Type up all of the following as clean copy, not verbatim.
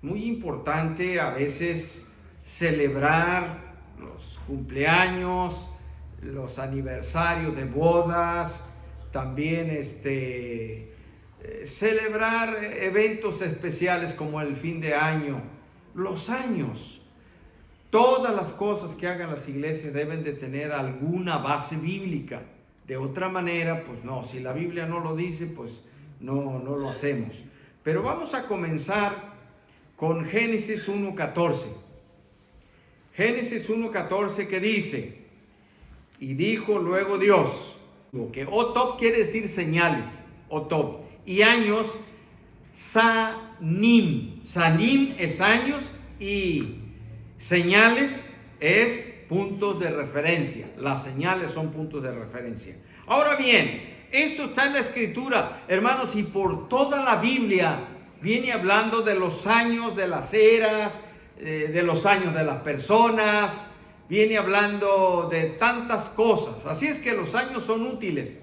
muy importante a veces celebrar los cumpleaños, los aniversarios de bodas, también celebrar eventos especiales como el fin de año, los años. Todas las cosas que hagan las iglesias deben de tener alguna base bíblica. De otra manera, pues no, si la Biblia no lo dice, pues no lo hacemos. Pero vamos a comenzar con Génesis 1:14. Génesis 1:14 que dice: y dijo luego Dios, que Otop quiere decir señales, Otop, y años, Sanim. Sanim es años y señales es puntos de referencia. Las señales son puntos de referencia. Ahora bien, esto está en la Escritura, hermanos, y por toda la Biblia viene hablando de los años de las eras, de los años de las personas, viene hablando de tantas cosas. Así es que los años son útiles.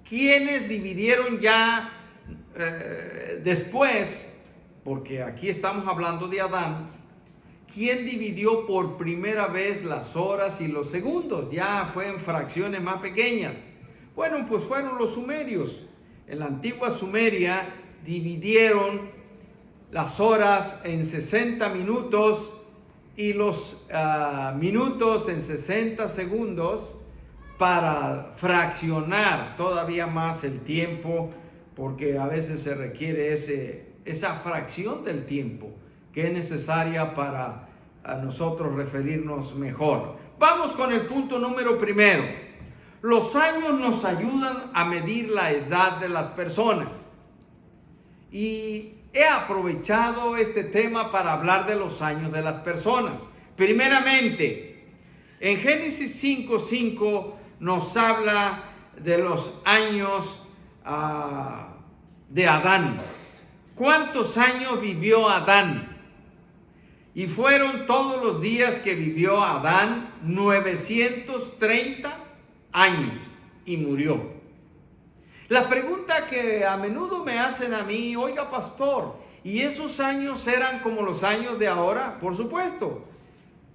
¿Quiénes dividieron ya después? Porque aquí estamos hablando de Adán. ¿Quién dividió por primera vez las horas y los segundos? Ya fue en fracciones más pequeñas. Bueno, pues fueron los sumerios. En la antigua Sumeria dividieron las horas en 60 minutos y los minutos en 60 segundos para fraccionar todavía más el tiempo, porque a veces se requiere esa fracción del tiempo que es necesaria para a nosotros referirnos mejor. Vamos con el punto número primero. Los años nos ayudan a medir la edad de las personas. Y he aprovechado este tema para hablar de los años de las personas. Primeramente, en Génesis 5:5 nos habla de los años de Adán. ¿Cuántos años vivió Adán? Y fueron todos los días que vivió Adán 930 años y murió. La pregunta que a menudo me hacen a mí: oiga, pastor, ¿y esos años eran como los años de ahora? Por supuesto,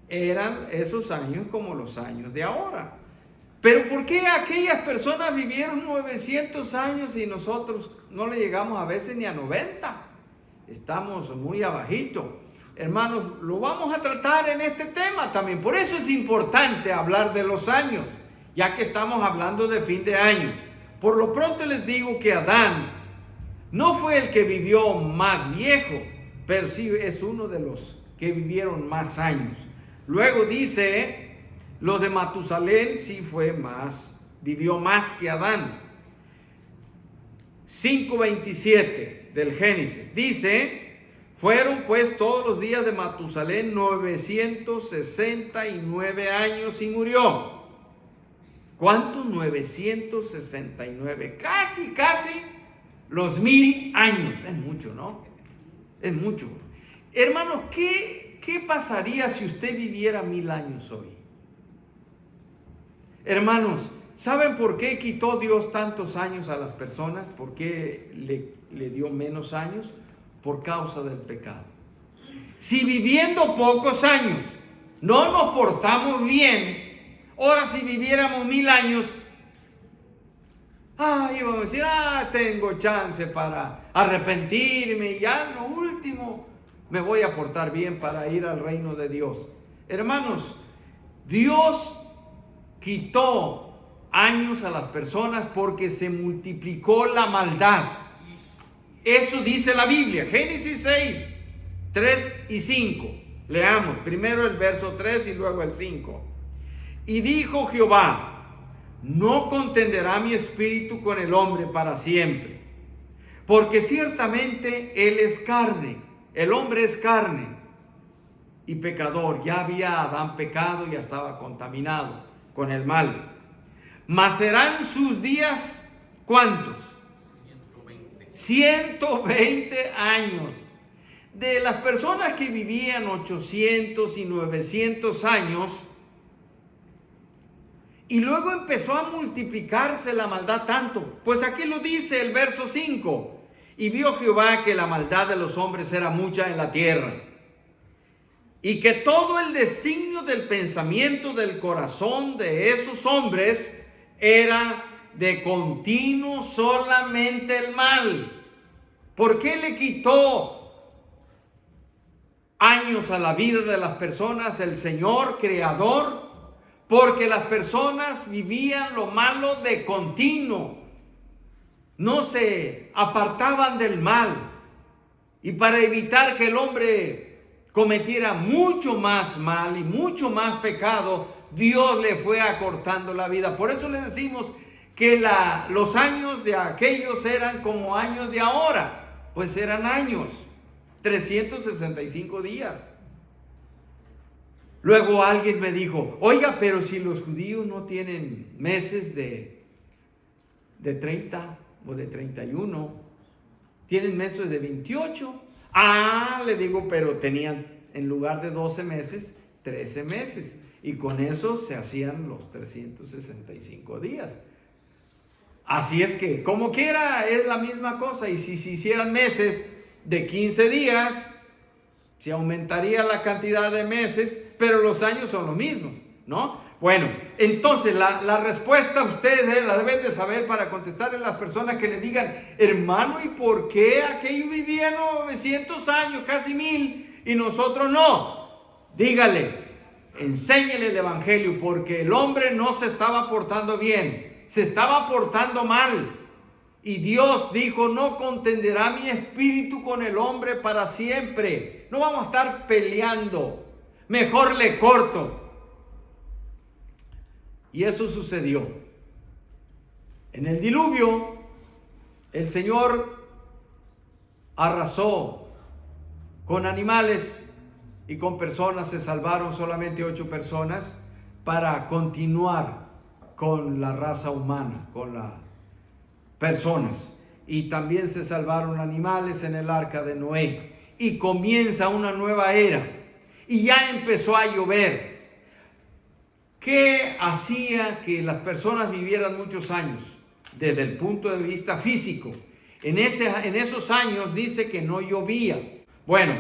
eran esos años como los años de ahora. Pero ¿por qué aquellas personas vivieron 900 años y nosotros no le llegamos a veces ni a 90? Estamos muy abajito. Hermanos, lo vamos a tratar en este tema también. Por eso es importante hablar de los años, ya que estamos hablando de fin de año. Por lo pronto les digo que Adán no fue el que vivió más viejo, pero sí es uno de los que vivieron más años. Luego dice, los de Matusalén sí vivió más que Adán. 5:27 del Génesis dice: fueron pues todos los días de Matusalén 969 años y murió. ¿Cuántos? 969. Casi los 1000 años. Es mucho, ¿no? Es mucho. Hermanos, ¿qué pasaría si usted viviera 1000 años hoy? Hermanos, ¿saben por qué quitó Dios tantos años a las personas? ¿Por qué le dio menos años? Por causa del pecado. Si viviendo pocos años no nos portamos bien, ahora si viviéramos 1000 años, íbamos a decir, tengo chance para arrepentirme y ya lo último me voy a portar bien para ir al reino de Dios. Hermanos, Dios quitó años a las personas porque se multiplicó la maldad. Eso dice la Biblia, Génesis 6, 3 y 5. Leamos primero el verso 3 y luego el 5. Y dijo Jehová: no contenderá mi espíritu con el hombre para siempre, porque ciertamente él es carne, el hombre es carne y pecador. Ya había Adán pecado, ya estaba contaminado con el mal. Mas serán sus días, ¿cuántos? 120 años. De las personas que vivían 800 y 900 años, y luego empezó a multiplicarse la maldad tanto. Pues aquí lo dice el verso 5. Y vio Jehová que la maldad de los hombres era mucha en la tierra, y que todo el designio del pensamiento del corazón de esos hombres era de continuo solamente el mal. ¿Por qué le quitó años a la vida de las personas el Señor creador? Porque las personas vivían lo malo de continuo, no se apartaban del mal. Y para evitar que el hombre cometiera mucho más mal y mucho más pecado, Dios le fue acortando la vida. Por eso le decimos que los años de aquellos eran como años de ahora, pues eran años, 365 días. Luego alguien me dijo, oiga, pero si los judíos no tienen meses de 30 o de 31, tienen meses de 28. Ah, le digo, pero tenían en lugar de 12 meses, 13 meses. Y con eso se hacían los 365 días. Así es que, como quiera, es la misma cosa. Y si se hicieran meses de 15 días, se aumentaría la cantidad de meses, pero los años son los mismos, ¿no? Bueno, entonces la respuesta ustedes la deben de saber para contestarle a las personas que le digan, hermano, ¿y por qué aquellos vivían 900 años, casi 1000, y nosotros no? Dígale, enséñele el evangelio, porque el hombre no se estaba portando bien, se estaba portando mal. Y Dios dijo, no contenderá mi espíritu con el hombre para siempre. No vamos a estar peleando, mejor le corto. Y eso sucedió. En el diluvio, el Señor arrasó con animales y con personas. Se salvaron solamente 8 personas para continuar con la raza humana, con las personas. Y también se salvaron animales en el arca de Noé. Y comienza una nueva era. Y ya empezó a llover. ¿Qué hacía que las personas vivieran muchos años? Desde el punto de vista físico. En esos años dice que no llovía. Bueno,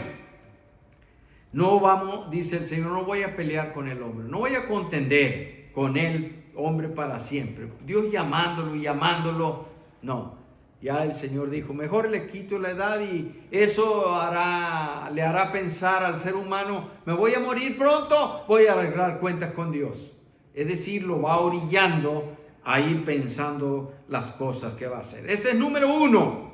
no vamos, dice el Señor, no voy a pelear con el hombre. No voy a contender con el hombre para siempre. Dios llamándolo y llamándolo. No, ya el Señor dijo, mejor le quito la edad y eso le hará pensar al ser humano, me voy a morir pronto, voy a arreglar cuentas con Dios. Es decir, lo va orillando a ir pensando las cosas que va a hacer. Ese es número 1.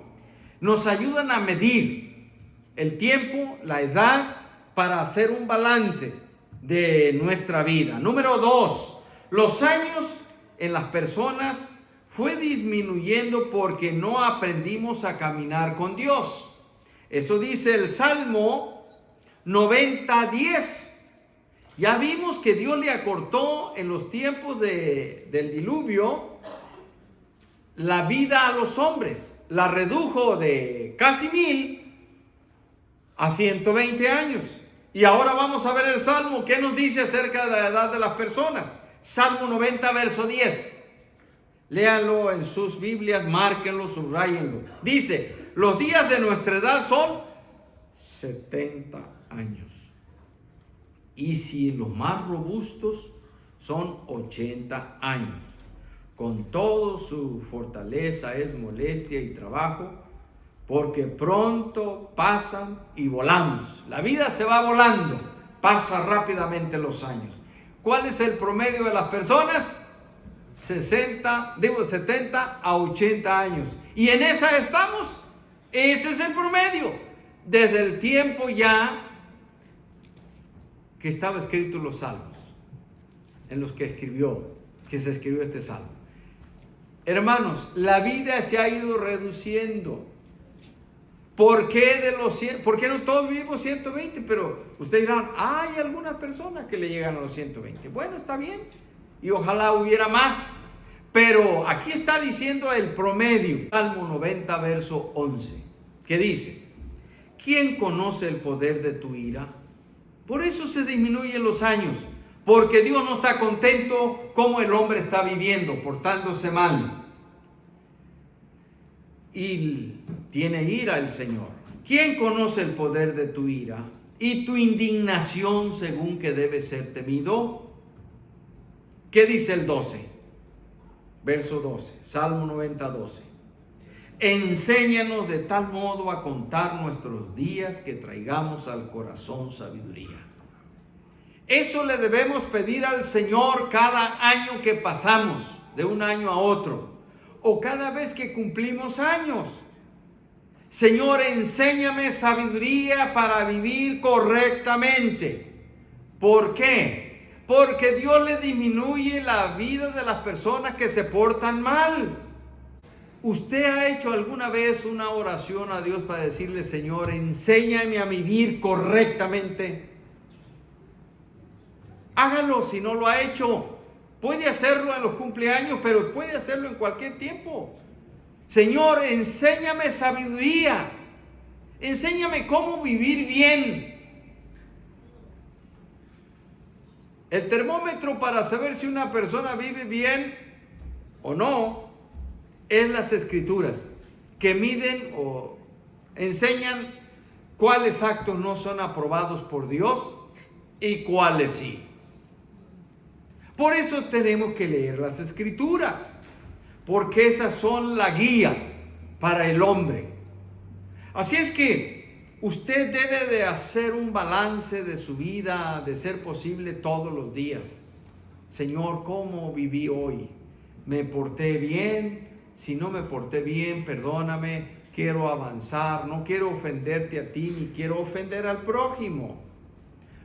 Nos ayudan a medir el tiempo, la edad, para hacer un balance de nuestra vida. Número 2, los años en las personas fue disminuyendo porque no aprendimos a caminar con Dios. Eso dice el Salmo 90:10. Ya vimos que Dios le acortó en los tiempos del diluvio la vida a los hombres. La redujo de casi 1000 a 120 años. Y ahora vamos a ver el Salmo. ¿Qué nos dice acerca de la edad de las personas? Salmo 90, verso 10. Léanlo en sus Biblias, márquenlo, subrayenlo. Dice, los días de nuestra edad son 70 años. Y si los más robustos son 80 años. Con todo su fortaleza es molestia y trabajo, porque pronto pasan y volamos. La vida se va volando, pasa rápidamente los años. ¿Cuál es el promedio de las personas? 70 a 80 años. Y en esa estamos. Ese es el promedio. Desde el tiempo ya que estaba escrito en los salmos, en los que se escribió este salmo. Hermanos, la vida se ha ido reduciendo. ¿Por qué no todos vivimos 120? Pero ustedes dirán, hay algunas personas que le llegan a los 120. Bueno, está bien. Y ojalá hubiera más. Pero aquí está diciendo el promedio. Salmo 90, verso 11. Que dice, ¿quién conoce el poder de tu ira? Por eso se disminuyen los años, porque Dios no está contento como el hombre está viviendo, portándose mal. Y tiene ira el Señor. ¿Quién conoce el poder de tu ira y tu indignación según que debe ser temido? ¿Qué dice el 12? Verso 12, Salmo 90, 12. Enséñanos de tal modo a contar nuestros días que traigamos al corazón sabiduría. Eso le debemos pedir al Señor cada año que pasamos, de un año a otro, o cada vez que cumplimos años. Señor, enséñame sabiduría para vivir correctamente. ¿Por qué? Porque Dios le disminuye la vida de las personas que se portan mal. ¿Usted ha hecho alguna vez una oración a Dios para decirle, Señor, enséñame a vivir correctamente? Hágalo si no lo ha hecho. Puede hacerlo en los cumpleaños, pero puede hacerlo en cualquier tiempo. Señor, enséñame sabiduría. Enséñame cómo vivir bien. El termómetro para saber si una persona vive bien o no es las Escrituras, que miden o enseñan cuáles actos no son aprobados por Dios y cuáles sí. Por eso tenemos que leer las Escrituras, porque esas son la guía para el hombre. Así es que usted debe de hacer un balance de su vida, de ser posible todos los días. Señor, ¿cómo viví hoy? ¿Me porté bien? Si no me porté bien, perdóname, quiero avanzar, no quiero ofenderte a ti, ni quiero ofender al prójimo.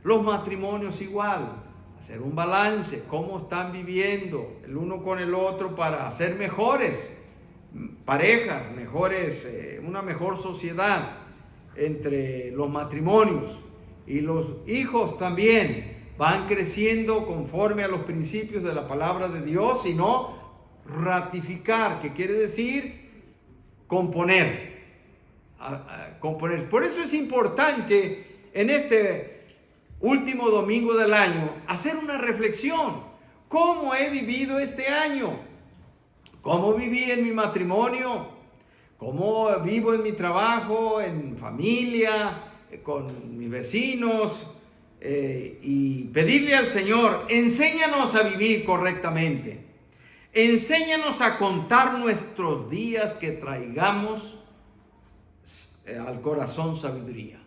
Los matrimonios igual. Hacer un balance, cómo están viviendo el uno con el otro para ser mejores parejas, una mejor sociedad entre los matrimonios. Y los hijos también van creciendo conforme a los principios de la palabra de Dios, y no ratificar, que quiere decir componer. Por eso es importante en este último domingo del año hacer una reflexión. ¿Cómo he vivido este año? ¿Cómo viví en mi matrimonio? ¿Cómo vivo en mi trabajo, en familia, con mis vecinos? Y pedirle al Señor, enséñanos a vivir correctamente. Enséñanos a contar nuestros días, que traigamos al corazón sabiduría.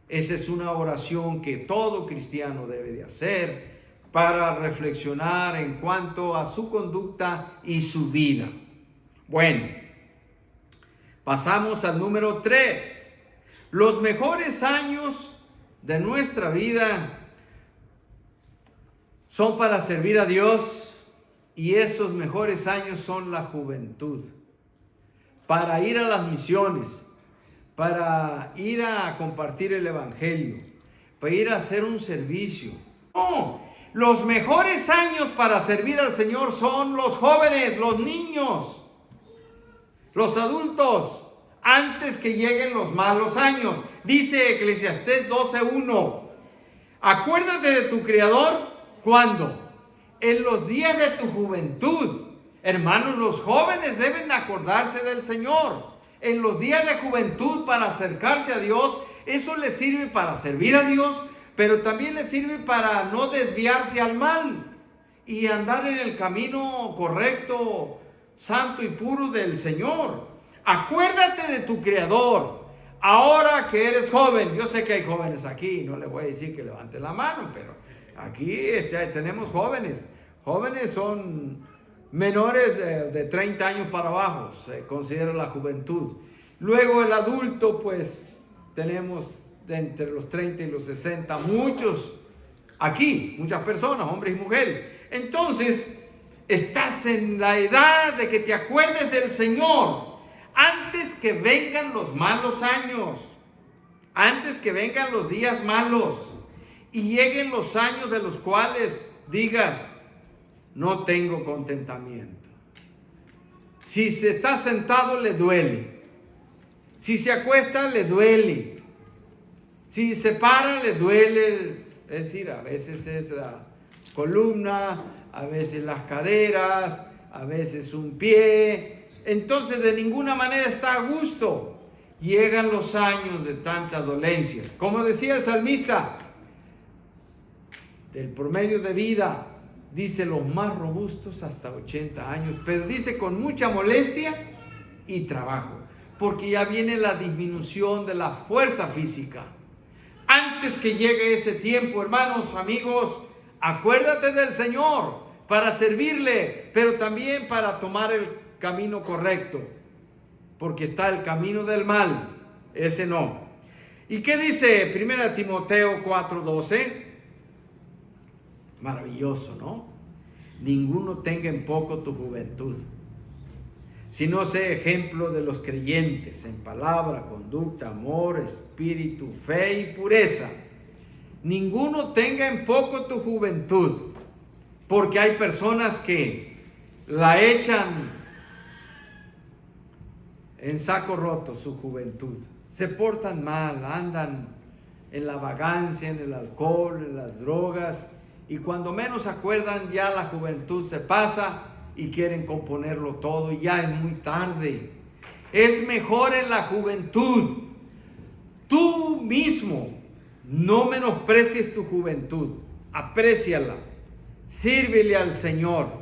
Esa es una oración que todo cristiano debe de hacer para reflexionar en cuanto a su conducta y su vida. Bueno, pasamos al número 3. Los mejores años de nuestra vida son para servir a Dios, y esos mejores años son la juventud. Para ir a las misiones, para ir a compartir el evangelio, para ir a hacer un servicio. No, los mejores años para servir al Señor son los jóvenes, los niños, los adultos, antes que lleguen los malos años. Dice Eclesiastés 12:1, acuérdate de tu Creador, ¿cuándo? En los días de tu juventud. Hermanos, los jóvenes deben acordarse del Señor en los días de juventud para acercarse a Dios. Eso les sirve para servir a Dios, pero también les sirve para no desviarse al mal y andar en el camino correcto, santo y puro del Señor. Acuérdate de tu Creador ahora que eres joven. Yo sé que hay jóvenes aquí, no les voy a decir que levanten la mano, pero aquí tenemos jóvenes. Jóvenes son menores de 30 años para abajo, se considera la juventud. Luego el adulto, pues tenemos de entre los 30 y los 60, muchos aquí, muchas personas, hombres y mujeres. Entonces, estás en la edad de que te acuerdes del Señor antes que vengan los malos años, antes que vengan los días malos y lleguen los años de los cuales digas, no tengo contentamiento. Si se está sentado, le duele. Si se acuesta, le duele. Si se para, le duele. Es decir, a veces es la columna, a veces las caderas, a veces un pie. Entonces, de ninguna manera está a gusto. llegan los años de tantas dolencias. Como decía el salmista, del promedio de vida, dice los más robustos hasta 80 años, pero dice con mucha molestia y trabajo, porque ya viene la disminución de la fuerza física. Antes que llegue ese tiempo, hermanos, amigos, acuérdate del Señor para servirle, pero también para tomar el camino correcto, porque está el camino del mal, ese no. ¿Y qué dice 1 Timoteo 4:12? Maravilloso, ¿no? Ninguno tenga en poco tu juventud, sino sé ejemplo de los creyentes en palabra, conducta, amor, espíritu, fe y pureza. Ninguno tenga en poco tu juventud, porque hay personas que la echan en saco roto su juventud. Se portan mal, andan en la vagancia, en el alcohol, en las drogas, y cuando menos acuerdan ya la juventud se pasa y quieren componerlo todo y ya es muy tarde. Es mejor en la juventud. Tú mismo no menosprecies tu juventud, apréciala, sírvele al Señor.